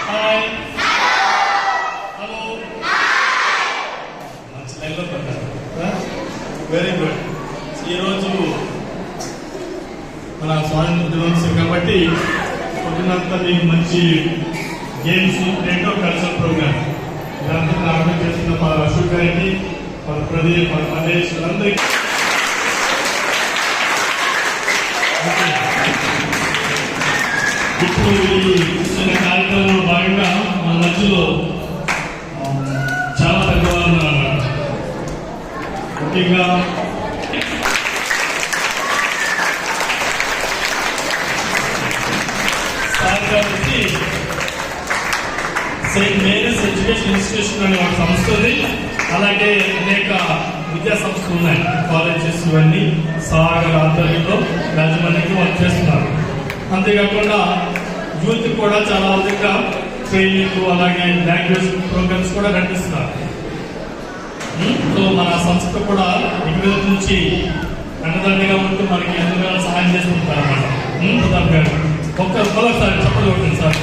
Hi hello మంచి లైన్లో పడ్డారు. Very good. ఈరోజు మన స్వాతంత్ర దినోత్సవం కాబట్టి పొద్దునంతా మీకు మంచి గేమ్స్ ఏంటో కల్చరల్ ప్రోగ్రామ్ ఇదంతా ఆర్గనైజ్ చేస్తున్న మా అశోక్ గారికి, మన ప్రదీప్, మన మహేష్ అందరికీ ఇప్పుడు ఈ చిన్న కార్యక్రమంలో భాగంగా మన మధ్యలో చాలా పెద్దవాళ్ళు ఉన్నారన్నమాట. ముఖ్యంగా సార్ గారికి సెయింట్ మేరీస్ ఎడ్యుకేషన్ ఇన్స్టిట్యూషన్ అనే ఒక సంస్థ ఉంది. అలాగే అనేక విద్యా సంస్థలు ఉన్నాయి, కాలేజెస్ ఇవన్నీ సాగర్ ఆధ్వర్యంలో యాజమాన్యంగా వర్క్ చేస్తున్నారు. అంతేకాకుండా యూత్ కూడా చాలా విధంగా ట్రైనింగ్ అలాగే లాంగ్వేజ్ ప్రోగ్రామ్స్ కూడా నడిపిస్తున్నారు. సో మన సంస్థ కూడా ఇక్కడ నుంచి అండదండగా ఉంటూ మనకి ఎందుకు సహాయం చేస్తుంటారు అన్నమాట. ప్రతాప్ గారు ఒక్కసారి చెప్పలు కొట్టండి సార్.